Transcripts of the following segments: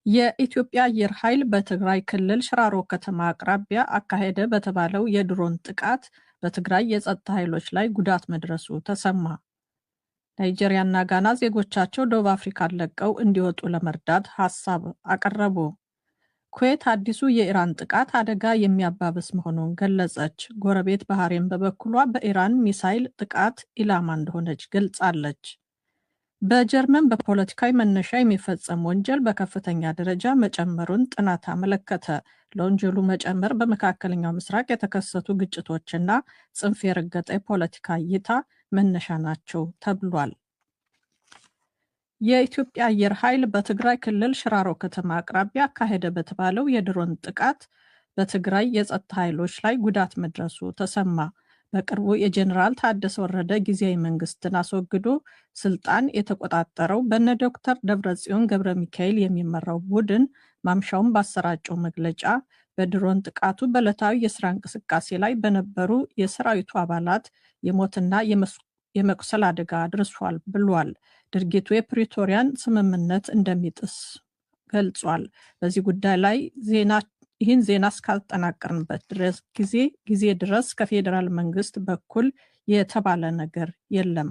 የኢትዮጵያ አየር ኃይል በትግራይ ክልል ሽራሮ ከተማ አቅራቢያ አካሄደ በተባለው የድሮን ጥቃት በትግራይ የጸጥታ ኃይሎች ላይ ጉዳት መድረሱ ተሰማ። ናይጄሪያና ጋና ዜጎቻቸው ደቡብ አፍሪካን ለቀው እንዲወጡ ለመርዳት ሐሳብ አቀረቡ። ኩዌት አዲሱ የኢራን ጥቃት አደጋ የሚያባብስ መሆኑን ገለጸች። ጎረቤት ባህሬን በበኩሏ በኢራን ሚሳይል ጥቃት ኢላማ እንደሆነች ገልጻለች። በጀርመን በፖለቲካዊ መነሻ የሚፈጸም ወንጀል በከፍተኛ ደረጃ መጨመሩን ጥናት አመለከተ። ለወንጀሉ መጨመር በመካከለኛው ምስራቅ የተከሰቱ ግጭቶችና ጽንፍ የረገጠ የፖለቲካ እይታ መነሻ ናቸው ተብሏል። የኢትዮጵያ አየር ኃይል በትግራይ ክልል ሽራሮ ከተማ አቅራቢያ አካሄደ በተባለው የድሮን ጥቃት በትግራይ የጸጥታ ኃይሎች ላይ ጉዳት መድረሱ ተሰማ። በቅርቡ የጀኔራል ታደሰ ወረደ ጊዜያዊ መንግስትን አስወግዶ ስልጣን የተቆጣጠረው በነ ዶክተር ደብረጽዮን ገብረ ሚካኤል የሚመራው ቡድን ማምሻውን ባሰራጨው መግለጫ በድሮን ጥቃቱ በዕለታዊ የስራ እንቅስቃሴ ላይ በነበሩ የሰራዊቱ አባላት የሞትና የመቁሰል አደጋ አድርሷል ብሏል። ድርጊቱ የፕሪቶሪያን ስምምነት እንደሚጥስ ገልጿል። በዚህ ጉዳይ ላይ ይህን ዜና እስካጠናቀርንበት ጊዜ ድረስ ከፌዴራል መንግስት በኩል የተባለ ነገር የለም።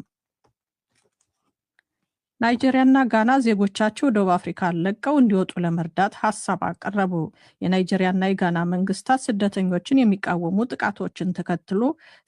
ናይጄሪያና ጋና ዜጎቻቸው ደቡብ አፍሪካን ለቀው እንዲወጡ ለመርዳት ሐሳብ አቀረቡ። የናይጄሪያና የጋና መንግስታት ስደተኞችን የሚቃወሙ ጥቃቶችን ተከትሎ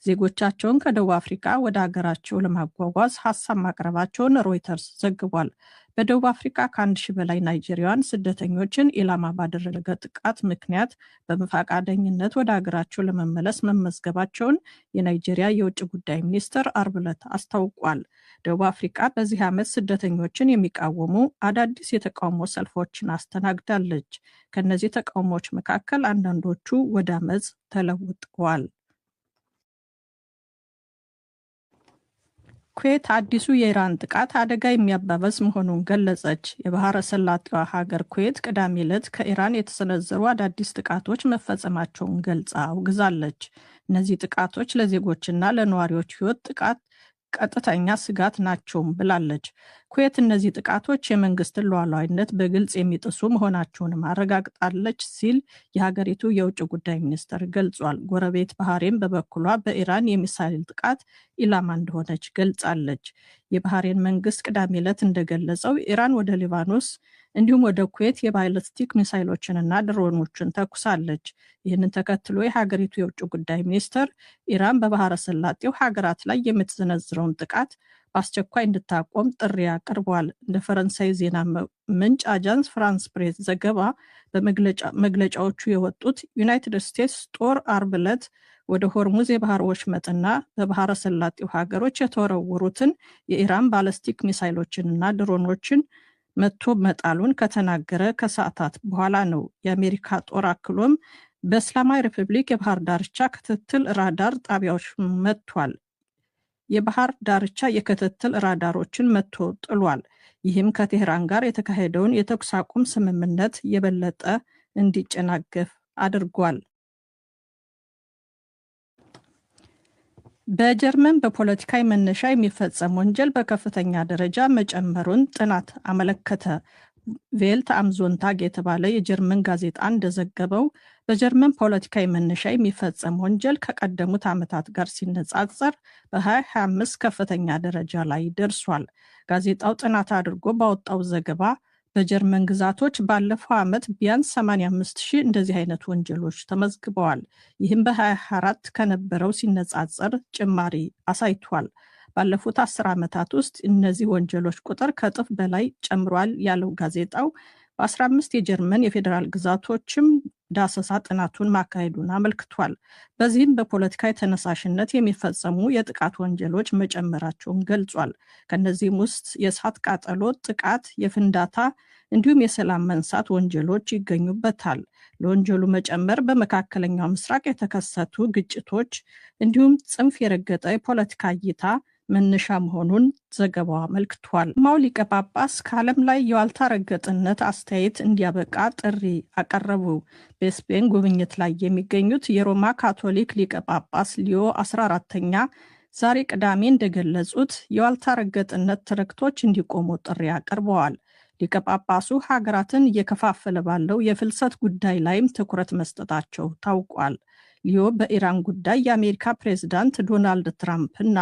ዜጎቻቸውን ከደቡብ አፍሪካ ወደ ሀገራቸው ለማጓጓዝ ሐሳብ ማቅረባቸውን ሮይተርስ ዘግቧል። በደቡብ አፍሪካ ከ1000 በላይ ናይጄሪያውያን ስደተኞችን ኢላማ ባደረገ ጥቃት ምክንያት በፈቃደኝነት ወደ ሀገራቸው ለመመለስ መመዝገባቸውን የናይጄሪያ የውጭ ጉዳይ ሚኒስትር አርብ ዕለት አስታውቋል። ደቡብ አፍሪካ በዚህ ዓመት ስደተኞችን የሚቃወሙ አዳዲስ የተቃውሞ ሰልፎችን አስተናግዳለች። ከነዚህ ተቃውሞዎች መካከል አንዳንዶቹ ወደ አመጽ ተለውጠዋል። ኩዌት አዲሱ የኢራን ጥቃት አደጋ የሚያባበስ መሆኑን ገለጸች። የባህረ ሰላጤዋ ሀገር ኩዌት ቅዳሜ ዕለት ከኢራን የተሰነዘሩ አዳዲስ ጥቃቶች መፈጸማቸውን ገልጻ አውግዛለች። እነዚህ ጥቃቶች ለዜጎችና ለነዋሪዎች ሕይወት ቀጥተኛ ስጋት ናቸውም ብላለች። ኩዌት እነዚህ ጥቃቶች የመንግስትን ሉዓላዊነት በግልጽ የሚጥሱ መሆናቸውንም አረጋግጣለች ሲል የሀገሪቱ የውጭ ጉዳይ ሚኒስትር ገልጿል። ጎረቤት ባህሬን በበኩሏ በኢራን የሚሳይል ጥቃት ኢላማ እንደሆነች ገልጻለች። የባህሬን መንግስት ቅዳሜ ዕለት እንደገለጸው ኢራን ወደ ሊባኖስ እንዲሁም ወደ ኩዌት የባይለስቲክ ሚሳይሎችንና ድሮኖችን ተኩሳለች። ይህንን ተከትሎ የሀገሪቱ የውጭ ጉዳይ ሚኒስትር ኢራን በባህረ ሰላጤው ሀገራት ላይ የምትሰነዝረውን ጥቃት በአስቸኳይ እንድታቆም ጥሪ አቅርቧል። እንደ ፈረንሳይ ዜና ምንጭ አጃንስ ፍራንስ ፕሬስ ዘገባ በመግለጫዎቹ የወጡት ዩናይትድ ስቴትስ ጦር አርብ ዕለት ወደ ሆርሙዝ የባህር ወሽመጥና በባህረ ሰላጤው ሀገሮች የተወረወሩትን የኢራን ባለስቲክ ሚሳይሎችንና ድሮኖችን መቶ መጣሉን ከተናገረ ከሰዓታት በኋላ ነው። የአሜሪካ ጦር አክሎም በእስላማዊ ሪፐብሊክ የባህር ዳርቻ ክትትል ራዳር ጣቢያዎች መጥቷል። የባህር ዳርቻ የክትትል ራዳሮችን መቶ ጥሏል። ይህም ከቴህራን ጋር የተካሄደውን የተኩስ አቁም ስምምነት የበለጠ እንዲጨናገፍ አድርጓል። በጀርመን በፖለቲካዊ መነሻ የሚፈጸም ወንጀል በከፍተኛ ደረጃ መጨመሩን ጥናት አመለከተ። ቬልት አም ዞንታግ የተባለ የጀርመን ጋዜጣ እንደዘገበው በጀርመን ፖለቲካዊ መነሻ የሚፈጸም ወንጀል ከቀደሙት ዓመታት ጋር ሲነጻጸር በ2025 ከፍተኛ ደረጃ ላይ ደርሷል። ጋዜጣው ጥናት አድርጎ ባወጣው ዘገባ በጀርመን ግዛቶች ባለፈው ዓመት ቢያንስ 85,000 እንደዚህ አይነት ወንጀሎች ተመዝግበዋል። ይህም በ2024 ከነበረው ሲነጻጸር ጭማሪ አሳይቷል። ባለፉት 10 ዓመታት ውስጥ እነዚህ ወንጀሎች ቁጥር ከእጥፍ በላይ ጨምሯል ያለው ጋዜጣው በ15 የጀርመን የፌዴራል ግዛቶችም ዳሰሳ ጥናቱን ማካሄዱን አመልክቷል። በዚህም በፖለቲካዊ ተነሳሽነት የሚፈጸሙ የጥቃት ወንጀሎች መጨመራቸውን ገልጿል። ከነዚህም ውስጥ የእሳት ቃጠሎ፣ ጥቃት፣ የፍንዳታ እንዲሁም የሰላም መንሳት ወንጀሎች ይገኙበታል። ለወንጀሉ መጨመር በመካከለኛው ምስራቅ የተከሰቱ ግጭቶች እንዲሁም ጽንፍ የረገጠ የፖለቲካ እይታ መነሻ መሆኑን ዘገባው አመልክቷል። ሊቀ ጳጳስ ከዓለም ላይ የዋልታ ረገጥነት አስተያየት እንዲያበቃ ጥሪ አቀረቡ። በስፔን ጉብኝት ላይ የሚገኙት የሮማ ካቶሊክ ሊቀ ጳጳስ ሊዮ 14ኛ ዛሬ ቅዳሜ እንደገለጹት የዋልታ ረገጥነት ትርክቶች እንዲቆሙ ጥሪ አቅርበዋል። ሊቀ ጳጳሱ ሀገራትን እየከፋፈለ ባለው የፍልሰት ጉዳይ ላይም ትኩረት መስጠታቸው ታውቋል። ሊዮ በኢራን ጉዳይ የአሜሪካ ፕሬዝዳንት ዶናልድ ትራምፕ እና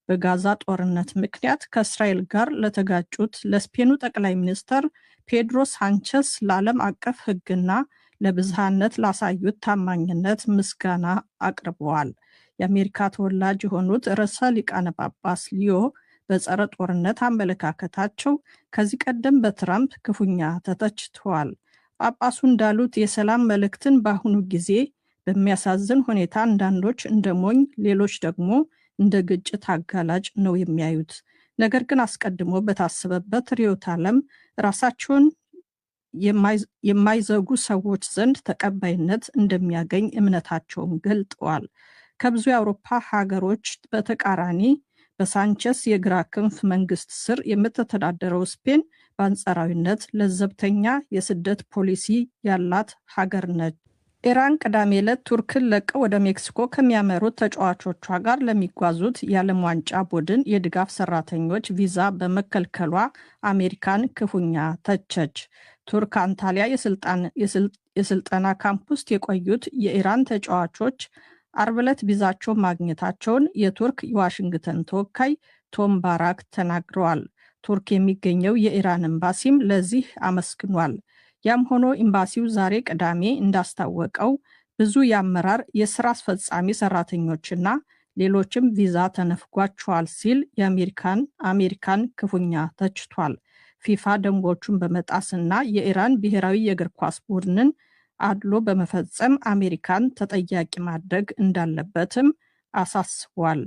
በጋዛ ጦርነት ምክንያት ከእስራኤል ጋር ለተጋጩት ለስፔኑ ጠቅላይ ሚኒስትር ፔድሮ ሳንቸስ ለዓለም አቀፍ ሕግና ለብዝሃነት ላሳዩት ታማኝነት ምስጋና አቅርበዋል። የአሜሪካ ተወላጅ የሆኑት ርዕሰ ሊቃነ ጳጳስ ሊዮ በጸረ ጦርነት አመለካከታቸው ከዚህ ቀደም በትራምፕ ክፉኛ ተተችተዋል። ጳጳሱ እንዳሉት የሰላም መልእክትን በአሁኑ ጊዜ በሚያሳዝን ሁኔታ አንዳንዶች እንደ ሞኝ፣ ሌሎች ደግሞ እንደ ግጭት አጋላጭ ነው የሚያዩት። ነገር ግን አስቀድሞ በታሰበበት ርዕዮተ ዓለም ራሳቸውን የማይዘጉ ሰዎች ዘንድ ተቀባይነት እንደሚያገኝ እምነታቸውን ገልጠዋል። ከብዙ የአውሮፓ ሀገሮች በተቃራኒ በሳንቸስ የግራ ክንፍ መንግስት ስር የምትተዳደረው ስፔን በአንጻራዊነት ለዘብተኛ የስደት ፖሊሲ ያላት ሀገር ነች። ኢራን ቅዳሜ ዕለት ቱርክን ለቀው ወደ ሜክሲኮ ከሚያመሩት ተጫዋቾቿ ጋር ለሚጓዙት የዓለም ዋንጫ ቡድን የድጋፍ ሰራተኞች ቪዛ በመከልከሏ አሜሪካን ክፉኛ ተቸች። ቱርክ አንታሊያ የስልጠና ካምፕ ውስጥ የቆዩት የኢራን ተጫዋቾች አርብ ዕለት ቪዛቸው ማግኘታቸውን የቱርክ የዋሽንግተን ተወካይ ቶም ባራክ ተናግረዋል። ቱርክ የሚገኘው የኢራን ኤምባሲም ለዚህ አመስግኗል። ያም ሆኖ ኤምባሲው ዛሬ ቅዳሜ እንዳስታወቀው ብዙ የአመራር የስራ አስፈጻሚ ሰራተኞችና ሌሎችም ቪዛ ተነፍጓቸዋል ሲል አሜሪካን ክፉኛ ተችቷል። ፊፋ ደንቦቹን በመጣስና የኢራን ብሔራዊ የእግር ኳስ ቡድንን አድሎ በመፈጸም አሜሪካን ተጠያቂ ማድረግ እንዳለበትም አሳስቧል።